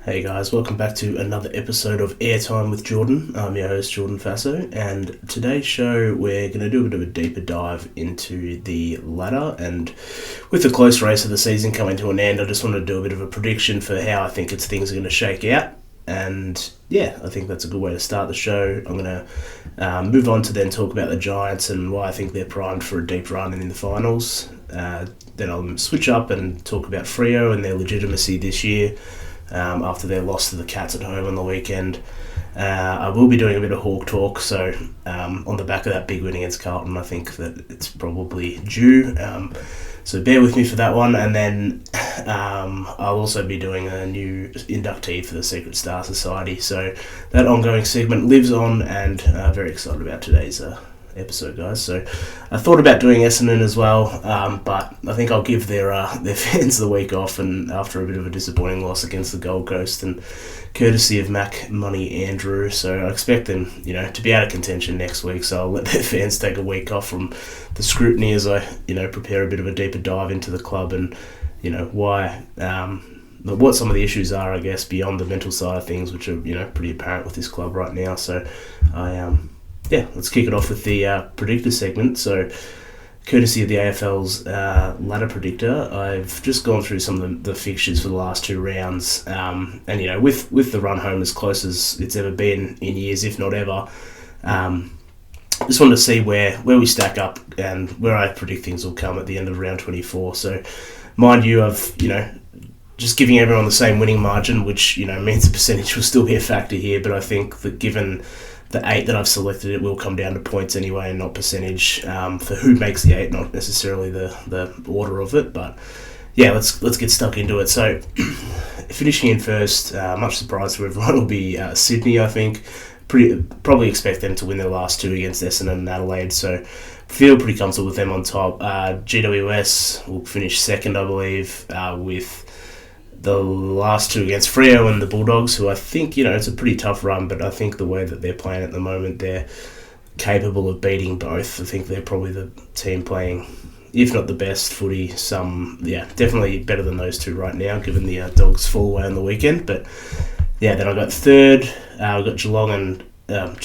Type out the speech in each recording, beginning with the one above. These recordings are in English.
Hey guys, welcome back to another episode of Airtime with Jordan. I'm your host, Jordan Faso, and today's show we're going to do a bit of a deeper dive into the ladder, and with the close race of the season coming to an end, I just want to do a bit of a prediction for how I think things are going to shake out. And yeah, I think that's a good way to start the show. I'm going to move on to then talk about the Giants and why I think they're primed for a deep run in the finals. Then I'll switch up and talk about Freo and their legitimacy this year. After their loss to the Cats at home on the weekend. I will be doing a bit of Hawk talk, so on the back of that big win against Carlton, I think that it's probably due. So bear with me for that one, and then I'll also be doing a new inductee for the Secret Star Society. So that ongoing segment lives on, and very excited about today's episode, guys. So I thought about doing Essendon as well, but I think I'll give their fans the week off, and after a bit of a disappointing loss against the Gold Coast, and courtesy of Mac Money Andrew, so I expect them, to be out of contention next week. So I'll let their fans take a week off from the scrutiny as I, prepare a bit of a deeper dive into the club and, why. What some of the issues are, I guess, beyond the mental side of things, which are, pretty apparent with this club right now. So let's kick it off with the predictor segment. So, courtesy of the AFL's ladder predictor, I've just gone through some of the fixtures for the last two rounds, and with the run home as close as it's ever been in years, if not ever. Just wanted to see where we stack up and where I predict things will come at the end of round 24. So, mind you, I've just giving everyone the same winning margin, which means the percentage will still be a factor here. But I think that given the 8 that I've selected, it will come down to points anyway and not percentage for who makes the 8, not necessarily the order of it. But yeah, let's get stuck into it. So finishing in first, much surprise for everyone, will be Sydney. I think probably expect them to win their last two against Essendon and Adelaide. So feel pretty comfortable with them on top. GWS will finish second, I believe, with the last two against Freo and the Bulldogs, who I think, it's a pretty tough run, but I think the way that they're playing at the moment, they're capable of beating both. I think they're probably the team playing, if not the best footy, definitely better than those two right now, given the Dogs fall away on the weekend. But yeah, then I got third. I've got Geelong and I've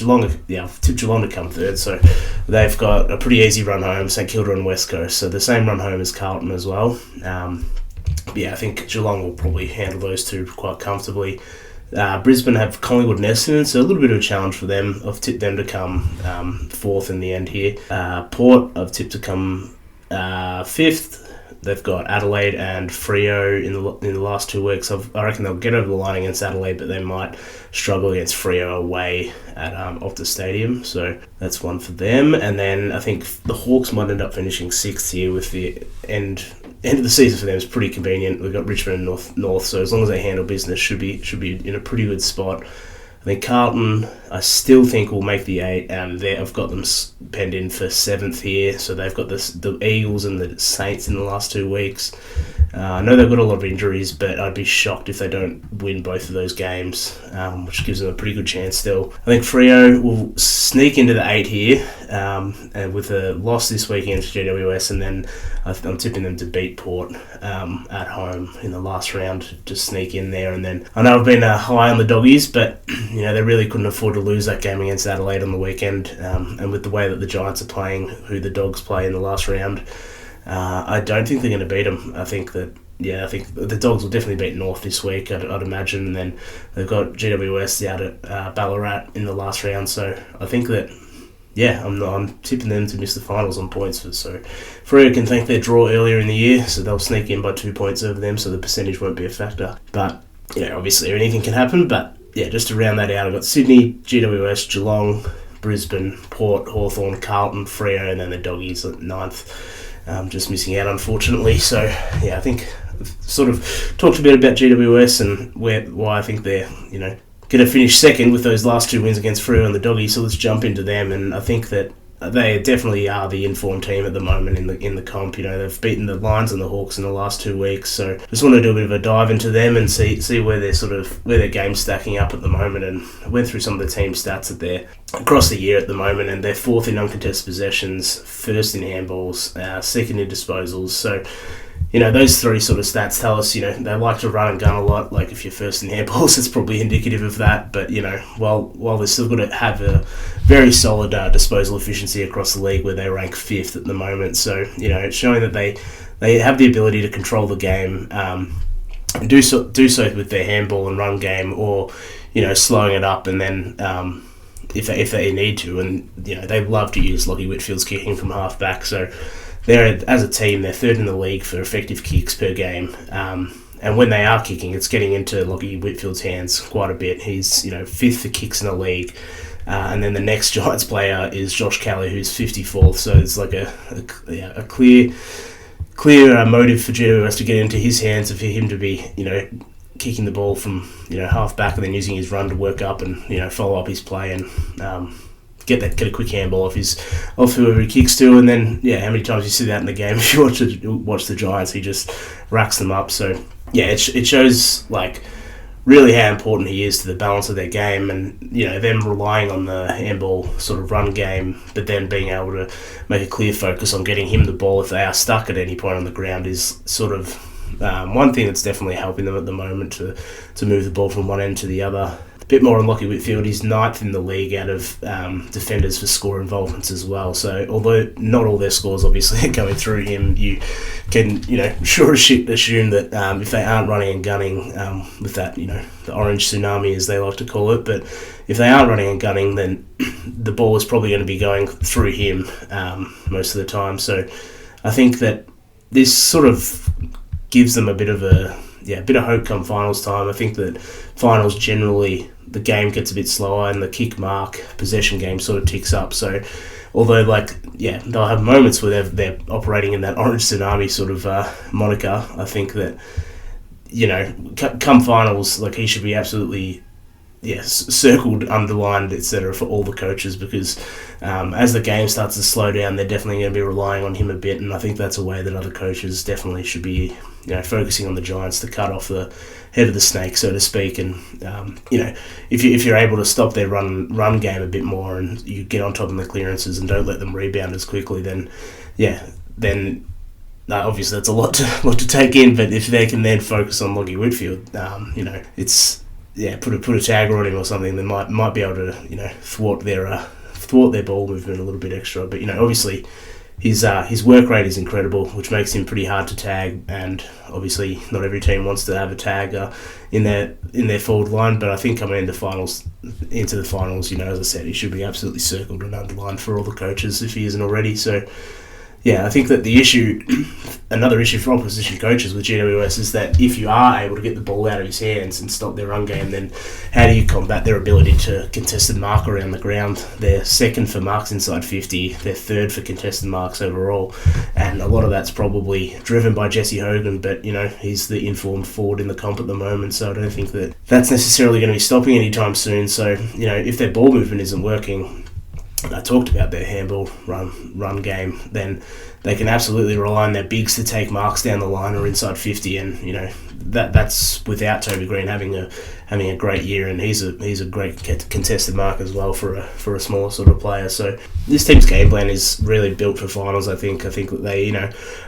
tipped Geelong to come third, so they've got a pretty easy run home, St Kilda and West Coast, so the same run home as Carlton as well. I think Geelong will probably handle those two quite comfortably. Brisbane have Collingwood and Essendon, so a little bit of a challenge for them. I've tipped them to come fourth in the end here. Port, I've tipped to come fifth. They've got Adelaide and Freo in the last 2 weeks. I reckon they'll get over the line against Adelaide, but they might struggle against Freo away at Optus Stadium. So that's one for them. And then I think the Hawks might end up finishing sixth here, with the end of the season for them is pretty convenient. We've got Richmond and North, so as long as they handle business, should be in a pretty good spot. I think Carlton, I still think will make the 8, and I've got them penned in for 7th here. So they've got the Eagles and the Saints in the last 2 weeks. I know they've got a lot of injuries, but I'd be shocked if they don't win both of those games, which gives them a pretty good chance still. I think Freo will sneak into the 8 here, and with a loss this week against GWS, and then I'm tipping them to beat Port at home in the last round to sneak in there. And then I know I've been high on the Doggies, but they really couldn't afford to lose that game against Adelaide on the weekend, and with the way that the Giants are playing, who the Dogs play in the last round, I don't think they're going to beat them. I think the Dogs will definitely beat North this week, I'd imagine, and then they've got GWS out at Ballarat in the last round. So I think that, I'm tipping them to miss the finals on points. So Freo can thank their draw earlier in the year, so they'll sneak in by 2 points over them, so the percentage won't be a factor. But obviously anything can happen. But just to round that out, I've got Sydney, GWS, Geelong, Brisbane, Port, Hawthorn, Carlton, Freo, and then the Doggies at 9th. Just missing out, unfortunately. So I think I've sort of talked a bit about GWS and why I think they're going to finish second with those last 2 wins against Freo and the Doggies. So let's jump into them. And I think that they definitely are the informed team at the moment in the comp. They've beaten the Lions and the Hawks in the last 2 weeks. So just want to do a bit of a dive into them and see where their game's stacking up at the moment. And I went through some of the team stats that they're across the year at the moment, and they're 4th in uncontested possessions, 1st in handballs, 2nd in disposals. So those three sort of stats tell us, they like to run and gun a lot. Like if you're first in handballs, it's probably indicative of that. But, while they're still going to have a very solid disposal efficiency across the league where they rank 5th at the moment. So, it's showing that they have the ability to control the game, and do so with their handball and run game, or, slowing it up and then if they need to. And, they love to use Lockie Whitfield's kicking from half back. So, as a team, they're 3rd in the league for effective kicks per game. And when they are kicking, it's getting into Lockie Whitfield's hands quite a bit. He's, 5th for kicks in the league. And then the next Giants player is Josh Kelly, who's 54th. So it's like a clear motive for GWS to get into his hands, and for him to be, kicking the ball from, half back and then using his run to work up and, follow up his play and get a quick handball off whoever he kicks to. And then, how many times you see that in the game? If you watch the Giants, he just racks them up. So, it shows, like, really how important he is to the balance of their game, and, them relying on the handball sort of run game, but then being able to make a clear focus on getting him the ball if they are stuck at any point on the ground is sort of one thing that's definitely helping them at the moment to move the ball from one end to the other. A bit more on Lockie Whitfield. He's 9th in the league out of defenders for score involvements as well. So although not all their scores obviously are going through him, you can sure as shit assume that if they aren't running and gunning with that the orange tsunami as they like to call it, but if they aren't running and gunning, then the ball is probably going to be going through him most of the time. So I think that this sort of gives them a bit of hope come finals time. I think that finals generally the game gets a bit slower and the kick mark possession game sort of ticks up. So although they'll have moments where they're operating in that orange tsunami sort of moniker, I think that come finals, like, he should be absolutely circled, underlined, etc. for all the coaches, because as the game starts to slow down, they're definitely going to be relying on him a bit, and I think that's a way that other coaches definitely should be focusing on the Giants to cut off the head of the snake, so to speak. And if you're able to stop their run game a bit more, and you get on top of the clearances and don't let them rebound as quickly, then obviously that's a lot to take in. But if they can then focus on Lockie Whitfield, it's put a tagger on him or something, they might be able to thwart their ball movement a little bit extra. But obviously his work rate is incredible, which makes him pretty hard to tag, and obviously not every team wants to have a tagger in their forward line. But I think coming into the finals, as I said, he should be absolutely circled and underlined for all the coaches if he isn't already. So I think that another issue for opposition coaches with GWS is that if you are able to get the ball out of his hands and stop their run game, then how do you combat their ability to contested mark around the ground? They're 2nd for marks inside 50, they're 3rd for contested marks overall, and a lot of that's probably driven by Jesse Hogan, but he's the informed forward in the comp at the moment, so I don't think that that's necessarily going to be stopping anytime soon. So if their ball movement isn't working, I talked about their handball run game, then they can absolutely rely on their bigs to take marks down the line or inside 50, and that's without Toby Green having a great year, and he's a great contested mark as well for a smaller sort of player. So this team's game plan is really built for finals. I think that they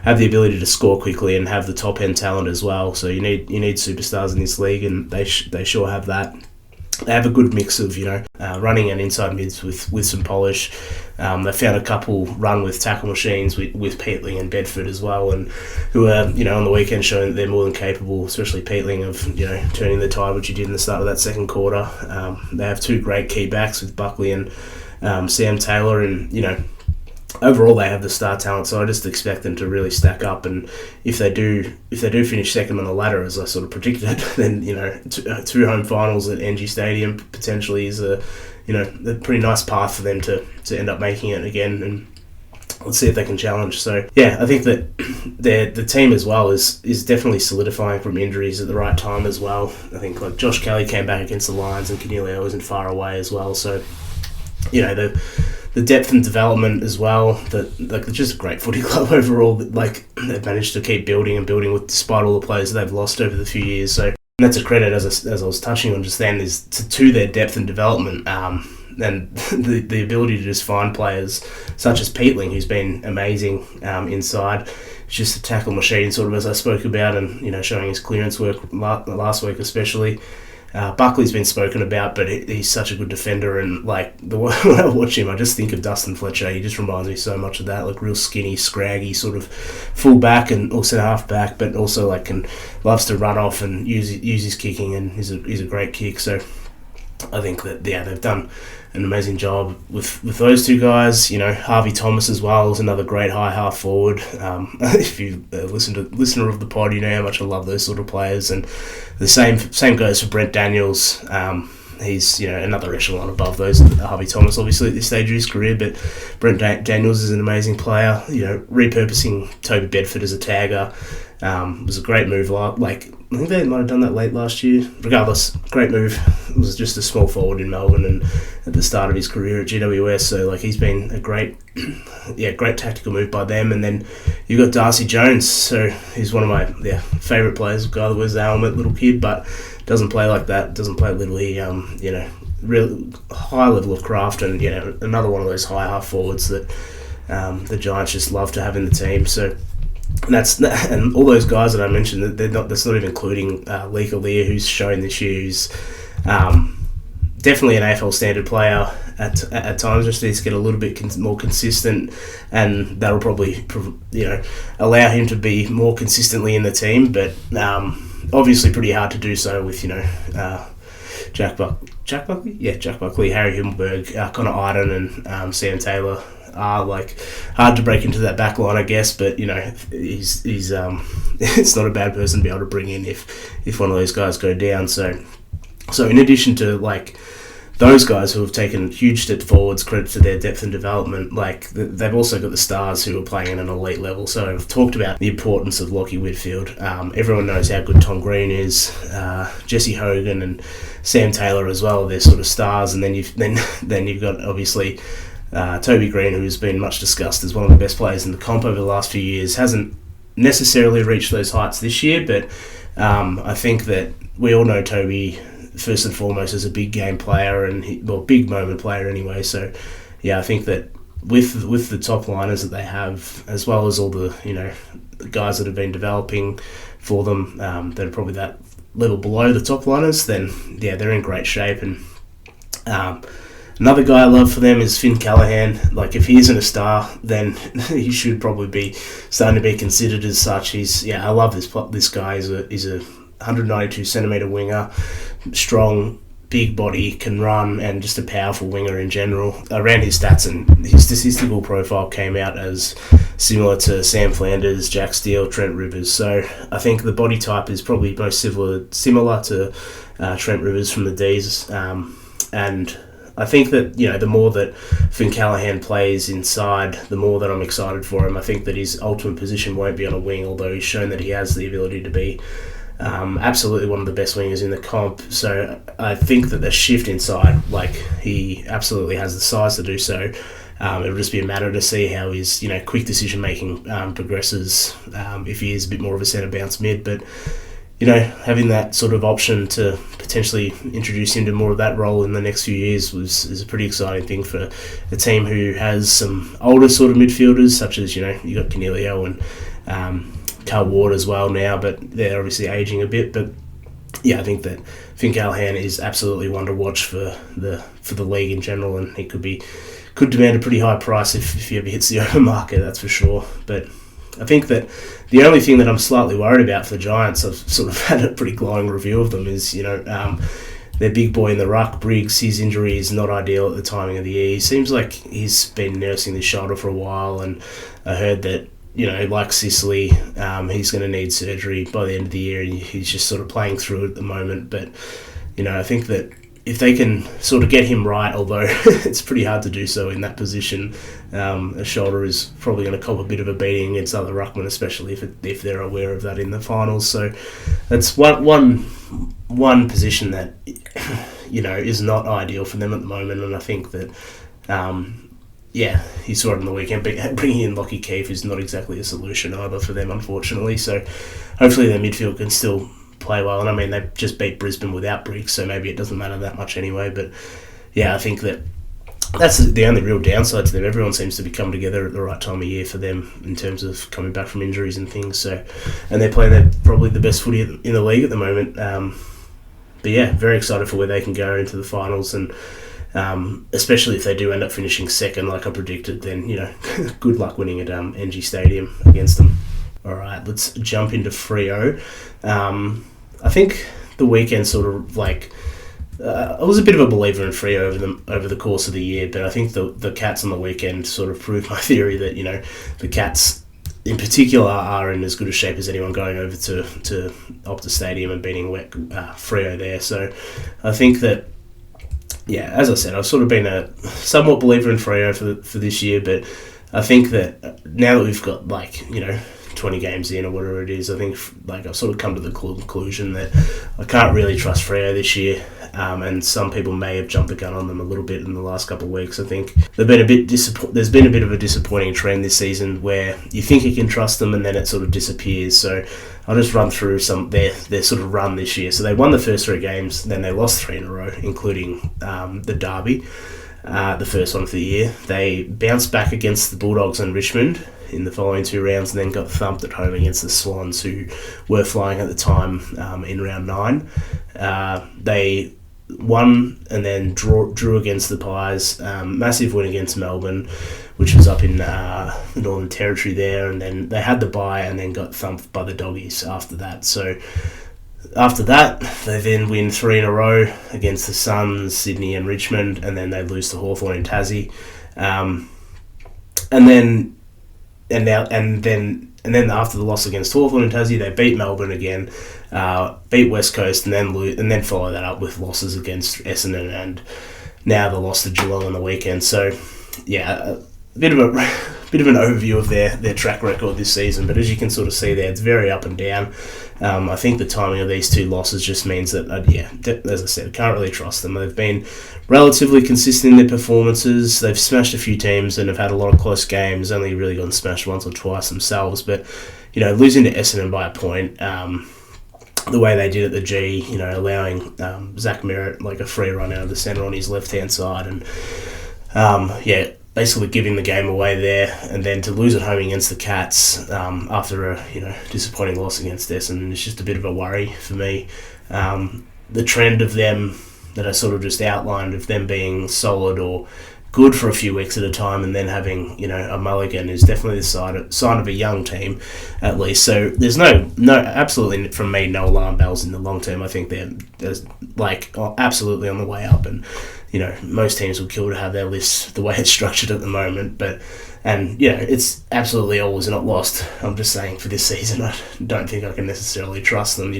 have the ability to score quickly and have the top end talent as well. So you need superstars in this league, and they sure have that. They have a good mix of, running and inside mids with some polish. They found a couple run with tackle machines with Peatling and Bedford as well, and who are, on the weekend showing that they're more than capable, especially Peatling, of, turning the tide, which he did in the start of that second quarter. They have 2 great key backs with Buckley and Sam Taylor, and, overall they have the star talent, so I just expect them to really stack up. And if they do finish second on the ladder, as I sort of predicted, then 2 home finals at NG Stadium potentially is a pretty nice path for them to end up making it again, and let's see if they can challenge. So I think that the team as well is definitely solidifying from injuries at the right time as well. I think like Josh Kelly came back against the Lions, and Cornelio isn't far away as well, so the depth and development as well, they're just a great footy club overall. They've managed to keep building with, despite all the players that they've lost over the few years. So that's a credit, as I was touching on just then, is to their depth and development, and the ability to just find players such as Peatling, who's been amazing inside. just a tackle machine, sort of as I spoke about, and showing his clearance work last week especially. Buckley's been spoken about, but he's such a good defender, and like when I watch him, I just think of Dustin Fletcher. He just reminds me so much of that, like real skinny, scraggy sort of full back and also half back, but also like loves to run off and use his kicking, and he's a great kick. So I think that they've done an amazing job with those two guys. Harvey Thomas as well is another great high half forward. If you listener of the pod, you know how much I love those sort of players, and the same goes for Brent Daniels. He's another echelon above those. Harvey Thomas, obviously at this stage of his career, but Brent Daniels is an amazing player. Repurposing Toby Bedford as a tagger was a great move. I think they might have done that late last year. Regardless, great move. It was just a small forward in Melbourne and at the start of his career at GWS. So he's been a great tactical move by them. And then you've got Darcy Jones. So he's one of my favourite players. A guy that wears the helmet, little kid, but doesn't play like that. Doesn't play little. He real high level of craft, and another one of those high half forwards that the Giants just love to have in the team. So. And all those guys that I mentioned, that's not even including Lika Lear, who's shown this year, who's definitely an AFL standard player at times. Just needs to get a little bit more consistent, and that'll probably allow him to be more consistently in the team. But obviously, pretty hard to do so with Jack Buckley, Harry Himmelberg, Connor Iden, and Sam Taylor. Are hard to break into that back line, I guess, but he's it's not a bad person to be able to bring in if one of those guys go down. So in addition to those guys who have taken huge steps forwards, credit to their depth and development, they've also got the stars who are playing at an elite level. So I've talked about the importance of Lachie Whitfield. Everyone knows how good Tom Green is, Jesse Hogan and Sam Taylor as well. They're sort of stars, and then you've got obviously. Toby Green, who's been much discussed as one of the best players in the comp over the last few years, hasn't necessarily reached those heights this year, but I think that we all know Toby first and foremost as a big game player, and big moment player anyway. So I think that with the top liners that they have, as well as all the guys that have been developing for them that are probably that level below the top liners, then they're in great shape. And another guy I love for them is Finn Callaghan. If he isn't a star, then he should probably be starting to be considered as such. I love this guy. He's a 192 centimetre winger, strong, big body, can run, and just a powerful winger in general. I ran his stats, and his statistical profile came out as similar to Sam Flanders, Jack Steele, Trent Rivers. So I think the body type is probably most similar to Trent Rivers from the D's, and I think that the more that Finn Callaghan plays inside, the more that I'm excited for him. I think that his ultimate position won't be on a wing, although he's shown that he has the ability to be absolutely one of the best wingers in the comp. So I think that the shift inside, he absolutely has the size to do so. It'll just be a matter to see how his quick decision making progresses. If he is a bit more of a centre bounce mid, but. Having that sort of option to potentially introduce him to more of that role in the next few years is a pretty exciting thing for a team who has some older sort of midfielders, such as, you got Canelio and Carl Ward as well now, but they're obviously ageing a bit. But I think that Finn Callaghan is absolutely one to watch for the league in general, and he could demand a pretty high price if he ever hits the open market, that's for sure. But I think that the only thing that I'm slightly worried about for the Giants, I've sort of had a pretty glowing review of them, is, their big boy in the ruck, Briggs. His injury is not ideal at the timing of the year. He seems like he's been nursing this shoulder for a while, and I heard that, like Sicily, he's going to need surgery by the end of the year, and he's just sort of playing through it at the moment. But, I think that if they can sort of get him right, although it's pretty hard to do so in that position, a shoulder is probably going to cop a bit of a beating against other ruckmen, especially if they're aware of that in the finals. So that's one position that is not ideal for them at the moment, and I think that he saw it on the weekend. But bringing in Lachie Keefe is not exactly a solution either for them, unfortunately. So hopefully their midfield can still play well, and I mean they just beat Brisbane without Briggs, so maybe it doesn't matter that much anyway. But I think that that's the only real downside to them. Everyone seems to be coming together at the right time of year for them in terms of coming back from injuries and things. So, and they're playing probably the best footy in the league at the moment. But yeah, very excited for where they can go into the finals, and especially if they do end up finishing second like I predicted, then good luck winning at NG Stadium against them. All right, let's jump into Freo. I think the weekend sort of I was a bit of a believer in Freo over the course of the year, but I think the Cats on the weekend sort of proved my theory that the Cats in particular are in as good a shape as anyone going over to Optus Stadium and beating Freo there. So I think that, as I said, I've sort of been a somewhat believer in Freo for this year, but I think that now that we've got 20 games in or whatever it is, I think I've sort of come to the conclusion that I can't really trust Freo this year, and some people may have jumped the gun on them a little bit in the last couple of weeks. I think there's been a bit of a disappointing trend this season where you think you can trust them and then it sort of disappears. So I'll just run through their sort of run this year. So they won the first 3 games, then they lost 3 in a row, including the derby, the first one of the year. They bounced back against the Bulldogs and Richmond in the following 2 rounds, and then got thumped at home against the Swans, who were flying at the time in round 9. They won and then drew against the Pies, massive win against Melbourne, which was up in the Northern Territory there, and then they had the bye and then got thumped by the Doggies after that. So after that, they then win 3 in a row against the Suns, Sydney and Richmond, and then they lose to Hawthorn in Tassie. And then after the loss against Hawthorn and Tassie, they beat Melbourne again, beat West Coast, and then follow that up with losses against Essendon, and now the loss to Geelong on the weekend. So, a bit of an overview of their track record this season. But as you can sort of see there, it's very up and down. I think the timing of these 2 losses just means that, as I said, I can't really trust them. They've been relatively consistent in their performances. They've smashed a few teams and have had a lot of close games, only really gotten smashed once or twice themselves. But, losing to Essendon by a point, the way they did at the G, allowing Zach Merritt a free run out of the centre on his left-hand side, and, basically giving the game away there, and then to lose at home against the Cats after a disappointing loss against Essendon is just a bit of a worry for me. The trend of them that I sort of just outlined, of them being solid or good for a few weeks at a time and then having a mulligan, is definitely the sign of a young team, at least. So there's no absolutely from me no alarm bells in the long term. I think they're absolutely on the way up, and most teams will kill to have their lists the way it's structured at the moment. It's absolutely always not lost. I'm just saying for this season, I don't think I can necessarily trust them.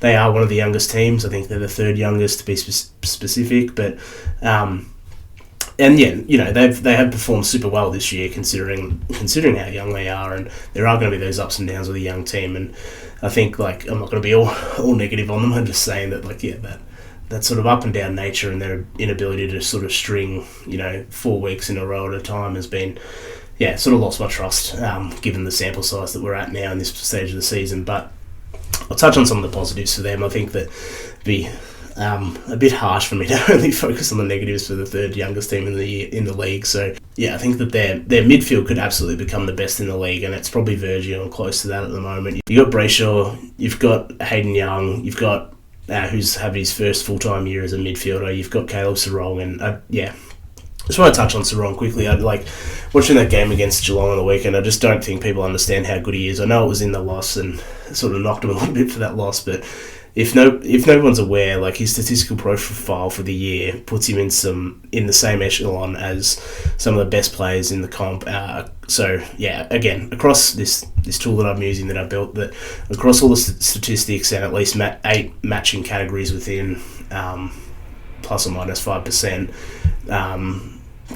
They are one of the youngest teams. I think they're the 3rd youngest to be specific, but they have performed super well this year considering how young they are, and there are going to be those ups and downs with a young team. And I think I'm not going to be all negative on them. I'm just saying that that sort of up and down nature and their inability to sort of string 4 weeks in a row at a time has been sort of lost my trust given the sample size that we're at now in this stage of the season. But I'll touch on some of the positives for them. I think that it'd be a bit harsh for me to only focus on the negatives for the 3rd youngest team in the league. So I think that their midfield could absolutely become the best in the league, and it's probably verging on close to that at the moment. You've got Brayshaw, you've got Hayden Young, you've got who's had his first full-time year as a midfielder. You've got Caleb Sarong, and just want to touch on Sarong quickly. I watching that game against Geelong on the weekend. I just don't think people understand how good he is. I know it was in the loss and it sort of knocked him a little bit for that loss, but if no one's aware, his statistical profile for the year puts him in the same echelon as some of the best players in the comp. Again, across this tool that I'm using that I built, that across all the statistics and at least 8 matching categories within plus or minus 5%,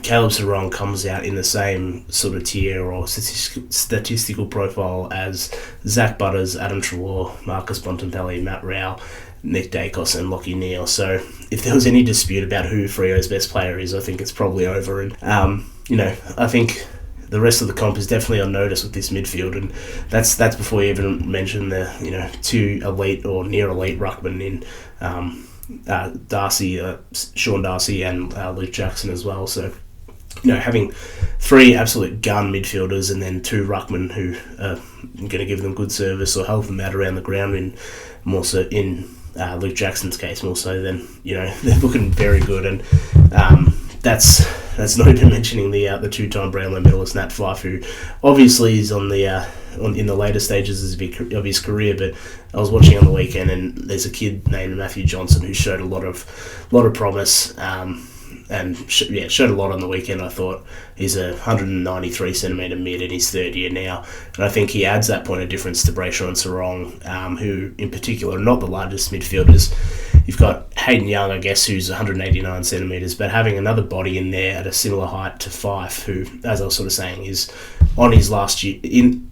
Caleb Sarong comes out in the same sort of tier or statistical profile as Zach Butters, Adam Treloar, Marcus Bontempelli, Matt Rao, Nick Dacos and Lachie Neale. So if there was any dispute about who Freo's best player is, I think it's probably over. And, I think the rest of the comp is definitely on notice with this midfield, and that's before you even mention the 2 elite or near elite ruckmen in Darcy, Sean Darcy and Luke Jackson as well. So having 3 absolute gun midfielders and then 2 ruckmen who are going to give them good service or help them out around the ground, in more so in Luke Jackson's case, more so than, they're looking very good. And that's not even mentioning the 2-time Brownlow medalist Nat Fyfe, who obviously is on the in the later stages of his career. But I was watching on the weekend, and there's a kid named Matthew Johnson who showed a lot of promise. And showed a lot on the weekend. I thought he's a 193 centimetre mid in his third year now, and I think he adds that point of difference to Brayshaw and Sarong, who in particular are not the largest midfielders. You've got Hayden Young, I guess, who's 189 centimetres, but having another body in there at a similar height to Fyfe, who, as I was sort of saying, is on his last year,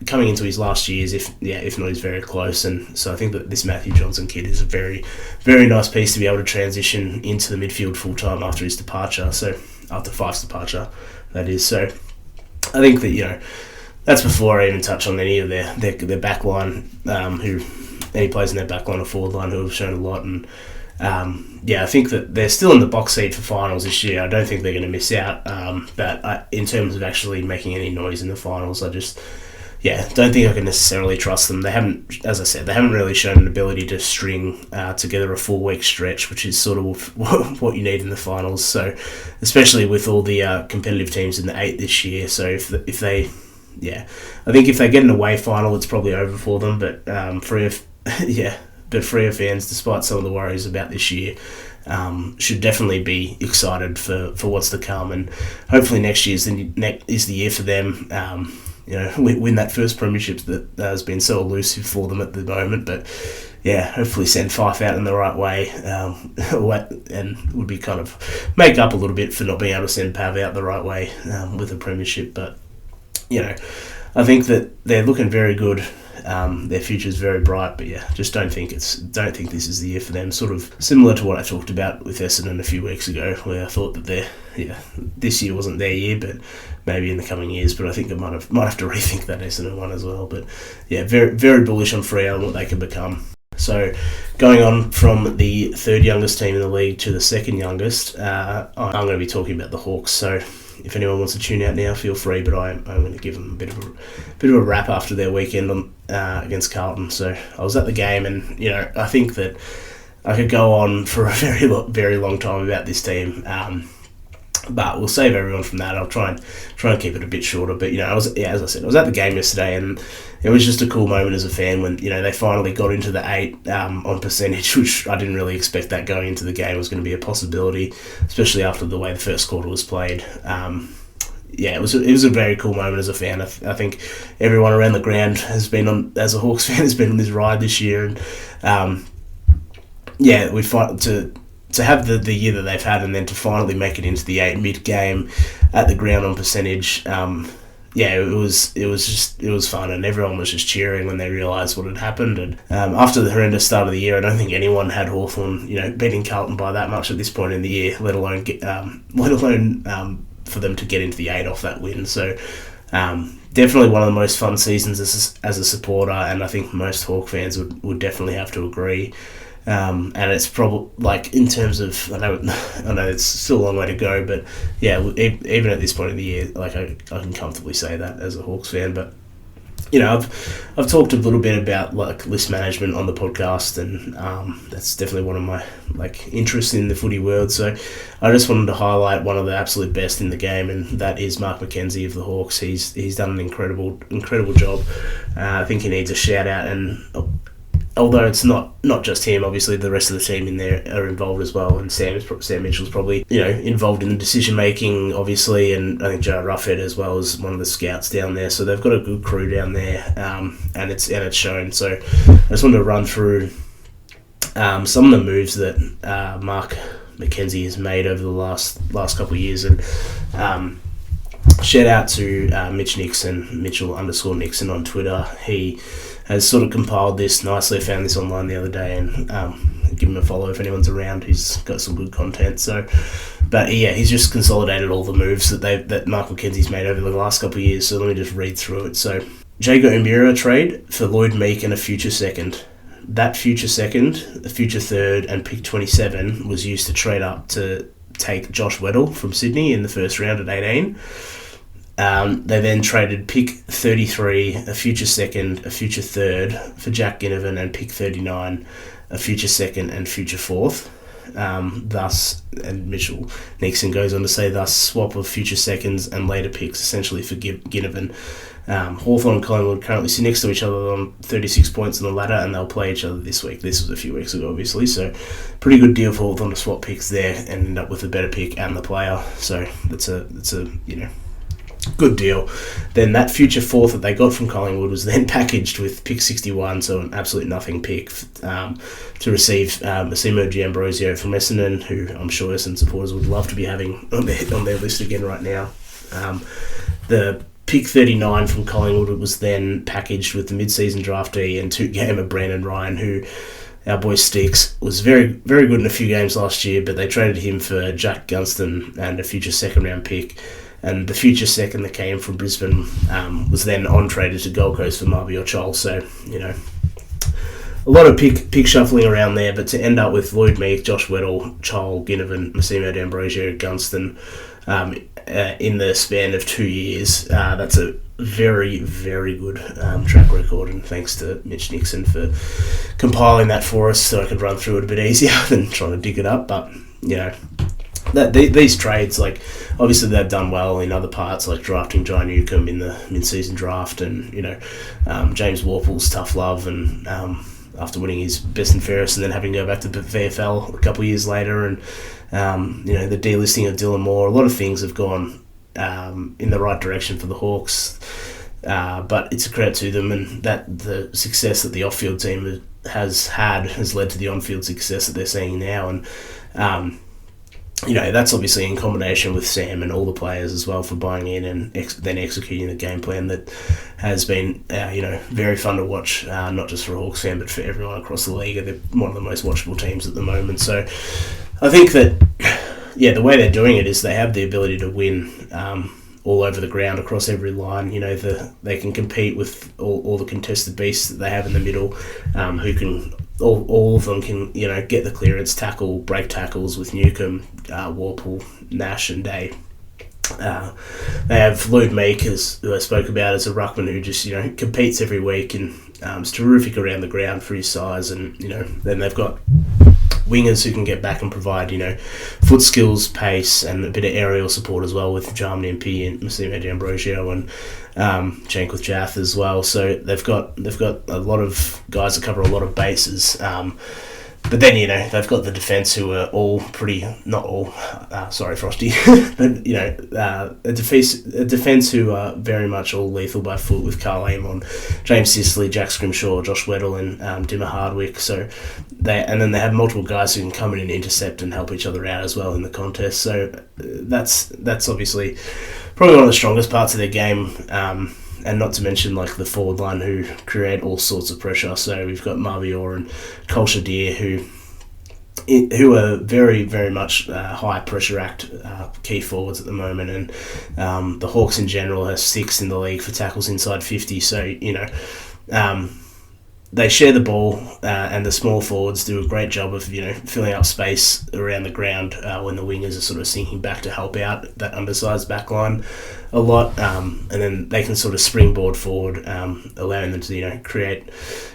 coming into his last years, if not, he's very close. And so I think that this Matthew Johnson kid is a very, very nice piece to be able to transition into the midfield full time after his departure. So after Fyfe's departure, that is. So I think that that's before I even touch on any of their back line, any players in their back line or forward line who have shown a lot. And I think that they're still in the box seat for finals this year. I don't think they're going to miss out. But in terms of actually making any noise in the finals, I just don't think I can necessarily trust them. They haven't, as I said, really shown an ability to string together a 4-week stretch, which is sort of what you need in the finals. So, especially with all the competitive teams in the 8 this year. So if they, I think if they get an away final, it's probably over for them. But Freo fans, despite some of the worries about this year, should definitely be excited for what's to come, and hopefully next year is the year for them. Win that first premiership that has been so elusive for them at the moment. But hopefully send Fyfe out in the right way, and would be kind of make up a little bit for not being able to send Pav out the right way with a premiership. But I think that they're looking very good. Their future is very bright, but just don't think this is the year for them. Sort of similar to what I talked about with Essendon a few weeks ago, where I thought that this year wasn't their year, but maybe in the coming years. But I think I might have to rethink that Essendon one as well. But very, very bullish on Freo and what they can become. So going on from the third youngest team in the league to the second youngest, I'm going to be talking about the Hawks. So if anyone wants to tune out now, feel free, but I'm going to give them a bit of a wrap after their weekend against Carlton. So I was at the game, and I think that I could go on for a very, very long time about this team. But we'll save everyone from that. I'll try and keep it a bit shorter. But as I said, I was at the game yesterday, and it was just a cool moment as a fan when they finally got into the 8 on percentage, which I didn't really expect that going into the game was going to be a possibility, especially after the way the first quarter was played. It was a very cool moment as a fan. I think everyone around the ground has been on, as a Hawks fan, has been on this ride this year, and we fight to have the year that they've had, and then to finally make it into the 8 mid-game at the ground on percentage. It was fun, and everyone was just cheering when they realised what had happened. And after the horrendous start of the year, I don't think anyone had Hawthorn, beating Carlton by that much at this point in the year, let alone for them to get into the 8 off that win. So definitely one of the most fun seasons as a supporter, and I think most Hawk fans would definitely have to agree. And it's probably in terms of, I know it's still a long way to go, but even at this point in the year, I can comfortably say that as a Hawks fan. But I've talked a little bit about list management on the podcast, and that's definitely one of my interests in the footy world. So I just wanted to highlight one of the absolute best in the game, and that is Mark McKenzie of the Hawks. He's done an incredible job. I think he needs a shout out, and although it's not just him, obviously the rest of the team in there are involved as well, and Sam Mitchell's probably involved in the decision making, obviously, and I think Joe Ruffhead as well as one of the scouts down there. So they've got a good crew down there, and it's shown. So I just wanted to run through some of the moves that Mark McKenzie has made over the last couple of years, and shout out to Mitch Nixon, Mitchell_Nixon on Twitter. He has sort of compiled this nicely. I found this online the other day, and give him a follow if anyone's around. He's got some good content. So, but he's just consolidated all the moves that Mark McKenzie's made over the last couple of years. So let me just read through it. So, Jago Umira trade for Lloyd Meek and a future second. That future second, a future third, and pick 27 was used to trade up to take Josh Weddle from Sydney in the first round at 18. They then traded pick 33, a future second, a future third for Jack Ginnivan, and pick 39, a future second and future fourth. Thus, and Mitchell Nixon goes on to say, thus swap of future seconds and later picks essentially for Ginnivan. Hawthorn and Collingwood currently sit next to each other on 36 points on the ladder, and they'll play each other this week. This was a few weeks ago, obviously, so pretty good deal for Hawthorn to swap picks there and end up with a better pick and the player. So that's a good deal. Then that future fourth that they got from Collingwood was then packaged with pick 61, so an absolute nothing pick to receive Massimo D'Ambrosio from Essendon, who I'm sure Essendon supporters would love to be having on their list again right now. The pick 39 from Collingwood was then packaged with the mid-season draftee and two-gamer Brandon Ryan, who our boy Sticks was very, very good in a few games last year, but they traded him for Jack Gunston and a future second-round pick. And the future second that came from Brisbane was then on-traded to Gold Coast for Marby Chol. So, a lot of pick shuffling around there, but to end up with Lloyd Meek, Josh Weddle, Chol, Ginnivan, Massimo D'Ambrosio, Gunston in the span of 2 years, that's a very, very good track record, and thanks to Mitch Nixon for compiling that for us so I could run through it a bit easier than trying to dig it up. But, these trades, like, obviously they've done well in other parts, like drafting John Newcomb in the mid-season draft, and James Warple's tough love, and after winning his best and fairest, and then having to go back to the VFL a couple of years later, and the delisting of Dylan Moore. A lot of things have gone in the right direction for the Hawks, but it's a credit to them, and that the success that the off-field team has led to the on-field success that they're seeing now, and that's obviously in combination with Sam and all the players as well for buying in and then executing the game plan that has been, very fun to watch, not just for a Hawks fan, but for everyone across the league. They're one of the most watchable teams at the moment. So I think that, the way they're doing it is they have the ability to win all over the ground across every line. They can compete with all the contested beasts that they have in the middle, who can... All of them can, get the clearance, tackle, break tackles with Newcomb, Warple, Nash and Day. They have Lloyd Meek, who I spoke about, as a ruckman who just, competes every week and is terrific around the ground for his size. And, then they've got wingers who can get back and provide, foot skills, pace, and a bit of aerial support as well with Jarman MP and Massimo D'Ambrosio and Cenk with Jath as well. So they've got a lot of guys that cover a lot of bases. But then, they've got the defence who are all pretty, not all, sorry Frosty, but, a defence who are very much all lethal by foot with Carl Amon, James Sisley, Jack Scrimshaw, Josh Weddle and Dimmer Hardwick. So then they have multiple guys who can come in and intercept and help each other out as well in the contest. So that's obviously probably one of the strongest parts of their game. And not to mention like the forward line who create all sorts of pressure. So we've got Marbior and Colshadir who are very, very much high pressure act key forwards at the moment. And the Hawks in general have 6 in the league for tackles inside 50. So, they share the ball, and the small forwards do a great job of, filling up space around the ground when the wingers are sort of sinking back to help out that undersized back line a lot. And then they can sort of springboard forward, allowing them to,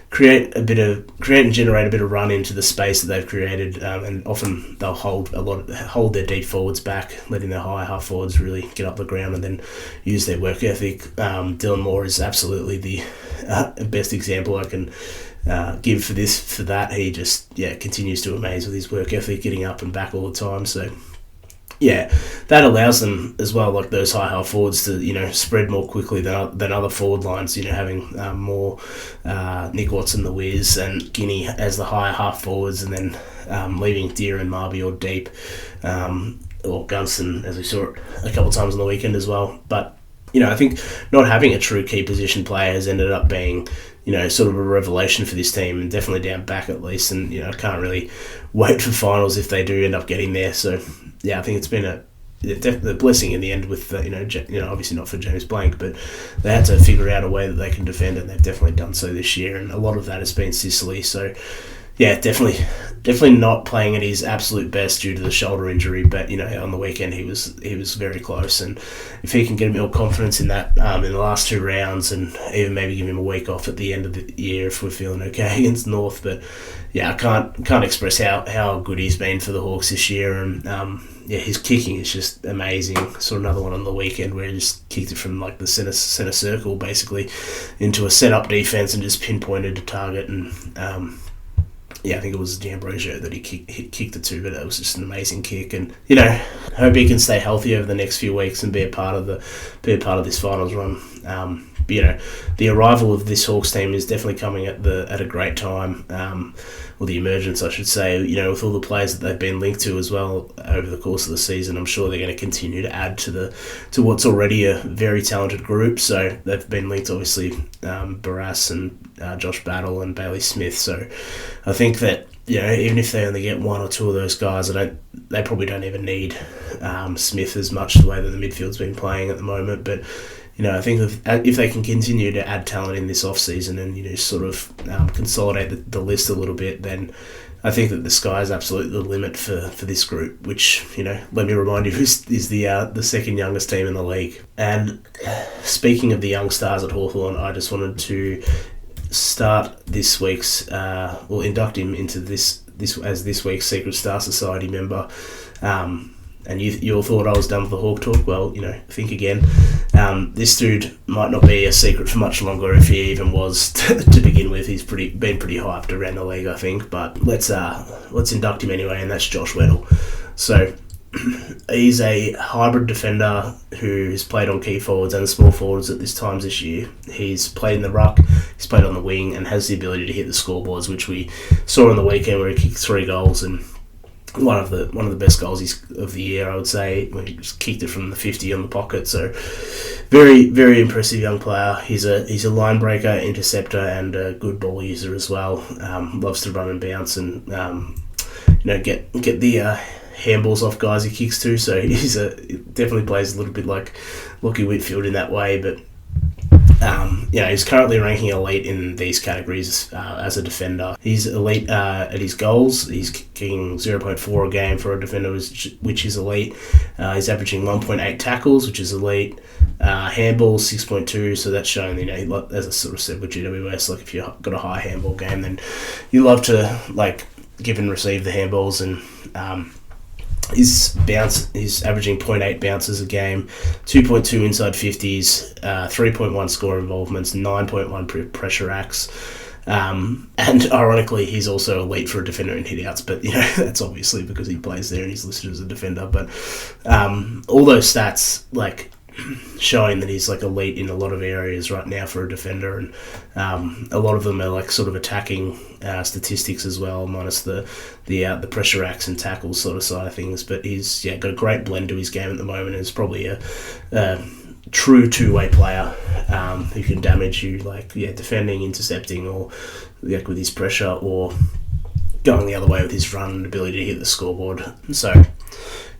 create and generate a bit of run into the space that they've created. And often they'll hold their deep forwards back, letting their high half forwards really get up the ground and then use their work ethic. Dylan Moore is absolutely the best example I can give for that. He just continues to amaze with his work ethic, getting up and back all the time. So that allows them as well, like those high half forwards, to spread more quickly than other forward lines. Having more Nick Watson, the Wiz, and Guinea as the higher half forwards, and then leaving Deer and Marby or deep, or Gunston, as we saw it a couple of times on the weekend as well. But I think not having a true key position player has ended up being, sort of a revelation for this team, and definitely down back at least. And, I can't really wait for finals if they do end up getting there. So, I think it's been a blessing in the end with, obviously not for James Blank, but they had to figure out a way that they can defend, and they've definitely done so this year. And a lot of that has been Sicily. So, Yeah, definitely not playing at his absolute best due to the shoulder injury. But on the weekend he was very close, and if he can get more confidence in that in the last 2 rounds, and even maybe give him a week off at the end of the year if we're feeling okay against North. But yeah, I can't express how good he's been for the Hawks this year, and his kicking is just amazing. Saw another one on the weekend where he just kicked it from like the center circle basically into a set up defense and just pinpointed a target. And I think it was D'Ambrosio that he kicked it to, but it was just an amazing kick. And hope he can stay healthy over the next few weeks and be a part of this finals run. The arrival of this Hawks team is definitely coming at a great time. Or the emergence, I should say, with all the players that they've been linked to as well over the course of the season. I'm sure they're going to continue to add to what's already a very talented group. So they've been linked, obviously, Barras and Josh Battle and Bailey Smith. So I think that even if they only get 1 or 2 of those guys, they probably don't even need Smith as much the way that the midfield's been playing at the moment. But I think if they can continue to add talent in this off-season and sort of consolidate the list a little bit, then I think that the sky is absolutely the limit for this group, which, let me remind you, is the second youngest team in the league. And speaking of the young stars at Hawthorn, I just wanted to start this week's, induct him into this as this week's Secret Star Society member. And you all thought I was done with the Hawk talk. Well, think again. This dude might not be a secret for much longer if he even was to begin with. He's been pretty hyped around the league, I think. But let's induct him anyway, and that's Josh Weddle. So he's a hybrid defender who has played on key forwards and small forwards at this year. He's played in the ruck, he's played on the wing, and has the ability to hit the scoreboards, which we saw on the weekend where he kicked 3 goals and one of the best goals of the year, I would say, when he just kicked it from the 50 on the pocket. So very, very impressive young player. He's a line breaker, interceptor, and a good ball user as well. Loves to run and bounce and get the handballs off guys he kicks to. So definitely plays a little bit like Lockie Whitfield in that way, but he's currently ranking elite in these categories as a defender. He's elite at his goals. He's kicking 0.4 a game for a defender, which is elite. He's averaging 1.8 tackles, which is elite. Handballs 6.2, so that's showing, as I sort of said with GWS, like if you've got a high handball game, then you love to give and receive the handballs. And He's averaging 0.8 bounces a game, 2.2 inside 50s, 3.1 score involvements, 9.1 pressure acts. And ironically, he's also elite for a defender in hitouts, but that's obviously because he plays there and he's listed as a defender. But all those stats, showing that he's elite in a lot of areas right now for a defender, and a lot of them are sort of attacking statistics as well, minus the pressure acts and tackles sort of side of things. But he's got a great blend to his game at the moment, and is probably a true two-way player who can damage you, defending, intercepting, or with his pressure, or going the other way with his run and ability to hit the scoreboard. So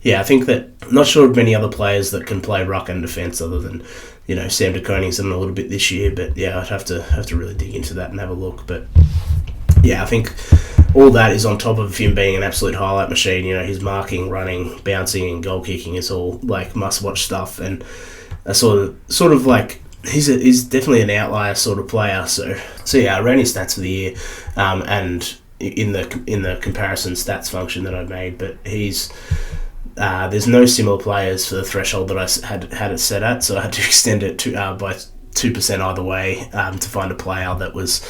I think that I'm not sure of many other players that can play ruck and defence other than, Sam de Koning's done a little bit this year, but I'd have to really dig into that and have a look. But I think all that is on top of him being an absolute highlight machine. His marking, running, bouncing, and goal kicking is all must-watch stuff, and a sort of he's definitely an outlier sort of player. So I ran his stats for the year, and in the comparison stats function that I made, but he's. There's no similar players for the threshold that I had it set at, so I had to extend it to by 2% either way to find a player that was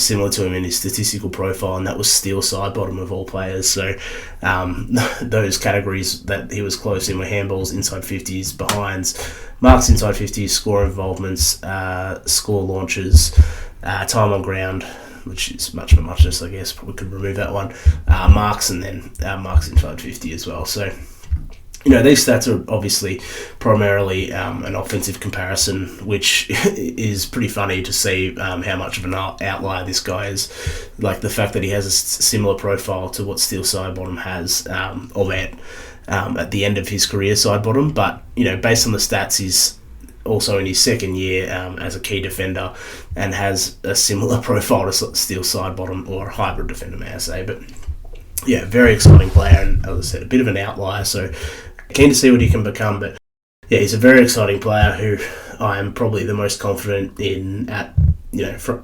similar to him in his statistical profile, and that was Steele side bottom of all players. So those categories that he was close in were handballs, inside 50s, behinds, marks inside 50s, score involvements, score launches, time on ground, which is much of a muchness, I guess. Probably could remove that one. Marks, and then marks inside 50 as well. So, these stats are obviously primarily an offensive comparison, which is pretty funny to see how much of an outlier this guy is. The fact that he has a similar profile to what Steele Sidebottom has, albeit at the end of his career Sidebottom. But, based on the stats, he's also in his second year as a key defender, and has a similar profile to Steele Sidebottom, or a hybrid defender, may I say. But yeah, very exciting player, and as I said, a bit of an outlier, so keen to see what he can become. But yeah, he's a very exciting player who I am probably the most confident in at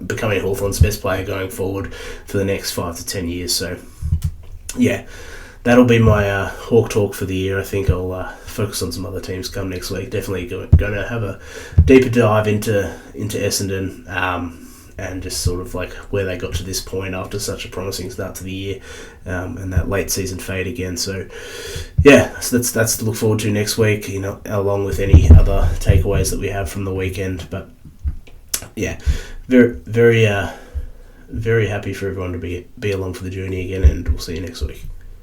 becoming Hawthorn's best player going forward for the next 5 to 10 years. So yeah, that'll be my Hawk talk for the year. I think I'll focus on some other teams come next week. Definitely going to have a deeper dive into Essendon and just sort of like where they got to this point after such a promising start to the year, and that late season fade again. So yeah, so that's to look forward to next week, along with any other takeaways that we have from the weekend. But yeah, very very very happy for everyone to be along for the journey again, and we'll see you next week.